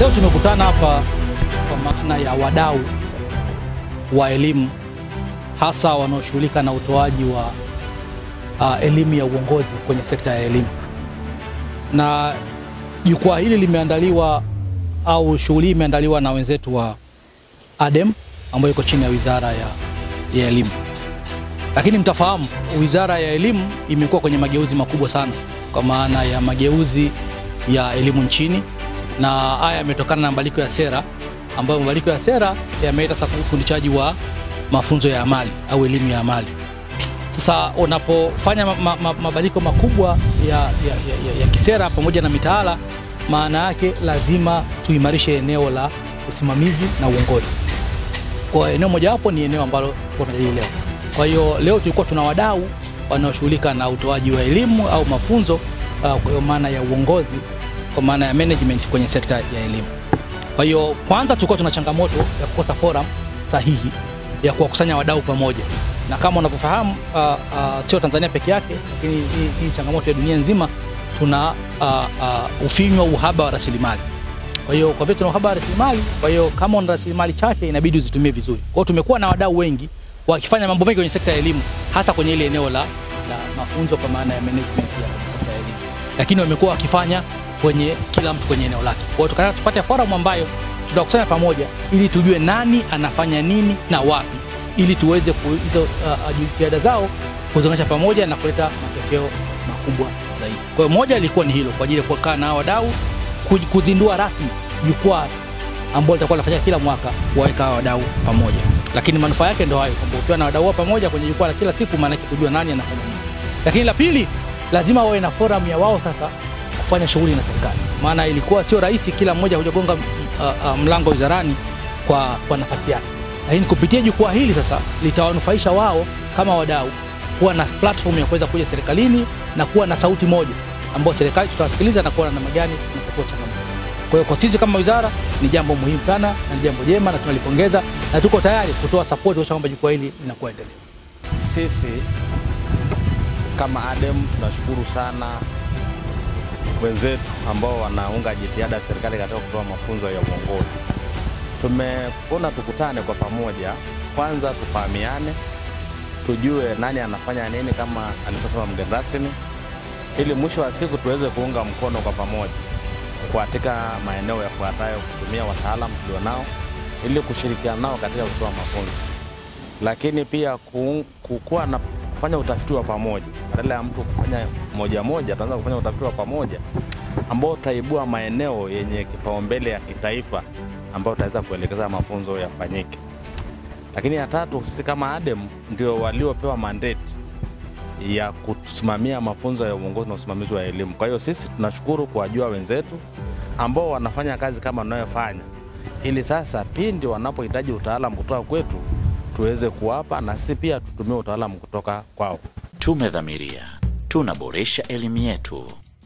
Leo tumekutana hapa kwa maana ya wadau wa elimu, hasa wanaoshughulika na utoaji wa elimu ya uongozi kwenye sekta ya elimu. Na jukwaa hili limeandaliwa au shughuli imeandaliwa na wenzetu wa ADEM ambayo iko chini ya Wizara ya Elimu. Lakini mtafahamu Wizara ya Elimu imekuwa kwenye mageuzi makubwa sana kwa maana ya mageuzi ya elimu nchini, na haya yametokana na mabadiliko ya sera, ambayo mabadiliko ya sera yameleta sasa ufundishaji wa mafunzo ya amali au elimu ya amali. Sasa unapofanya mabadiliko makubwa ya kisera pamoja na mitaala, maana yake lazima tuimarishe eneo la usimamizi na uongozi. Kwa eneo moja hapo ni eneo ambalo tunajadili leo. Kwa hiyo leo tulikuwa tuna wadau wanaoshughulika na utoaji wa elimu au mafunzo kwa maana ya uongozi, kwa maana ya management kwenye sekta ya elimu. Kwa hiyo kwanza tulikuwa tuna changamoto ya kukosa forum sahihi ya kuwakusanya wadau pamoja. Na kama unavyofahamu sio Tanzania peke yake, lakini hii changamoto ya dunia nzima, tuna ufinywa uhaba wa rasilimali. Kwa hiyo kwa vile tuna uhaba wa rasilimali, kwa hiyo kama una rasilimali chache inabidi uzitumie vizuri. Kwa hiyo tumekuwa na wadau wengi wakifanya mambo mengi kwenye sekta ya elimu, hasa kwenye ile eneo la mafunzo kwa maana ya management ya sekta ya elimu. Lakini wamekuwa wakifanya kwenye kila mtu kwenye eneo lake. Kwa hiyo tukataka tupate forum ambayo tutakusanya pamoja ili tujue nani anafanya nini na wapi, ili tuweze hizo jitihada zao kuzunganisha pamoja na kuleta matokeo makubwa zaidi. Kwa hiyo moja ilikuwa ni hilo, kwa ajili ya kukaa na wadau, kuzindua rasmi jukwaa ambalo litakuwa linafanyika kila mwaka, kuwaweka wadau pamoja. Lakini manufaa yake ndio hayo, kwamba ukiwa na wadau pamoja kwenye jukwaa la kila siku, maana yake kujua nani anafanya nini. Lakini la pili, lazima wawe na forum ya wao sasa kufanya shughuli na serikali. Maana ilikuwa sio rahisi kila mmoja kugonga mlango wizarani kwa nafasi yake. Lakini kupitia jukwaa hili sasa litawanufaisha wao kama wadau kuwa na platform ya kuweza kuja serikalini na kuwa na sauti moja ambayo serikali tutawasikiliza na kuona namna gani tunatatua changamoto. Kwa hiyo kwa sisi kama wizara ni jambo muhimu sana na ni jambo jema na tunalipongeza, na tuko tayari kutoa support kwa kwamba jukwaa hili linakuwa endelevu. Sisi kama ADEM tunashukuru sana wenzetu ambao wanaunga jitihada ya serikali katika kutoa mafunzo ya uongozi. Tumeona tukutane kwa pamoja, kwanza tufahamiane, tujue nani anafanya nini kama aliposema mgeni rasmi, ili mwisho wa siku tuweze kuunga mkono kwa pamoja katika maeneo yafuatayo, kutumia wataalamu tulionao ili kushirikiana nao katika kutoa mafunzo. Lakini pia kuwa na kufanya utafiti wa pamoja, badala ya mtu kufanya moja, tuanza kufanya utafiti wa pamoja ambao utaibua maeneo yenye kipaumbele ya kitaifa ambao utaweza kuelekeza mafunzo yafanyike. Lakini ya tatu, sisi kama ADEM ndio waliopewa mandate ya kusimamia mafunzo ya uongozi na usimamizi wa elimu. Kwa hiyo sisi tunashukuru kuwajua wenzetu ambao wanafanya kazi kama tunayofanya, ili sasa pindi wanapohitaji utaalamu kutoka kwetu tuweze kuwapa, na sisi pia tutumie utaalamu kutoka kwao. Tumedhamiria tunaboresha elimu yetu.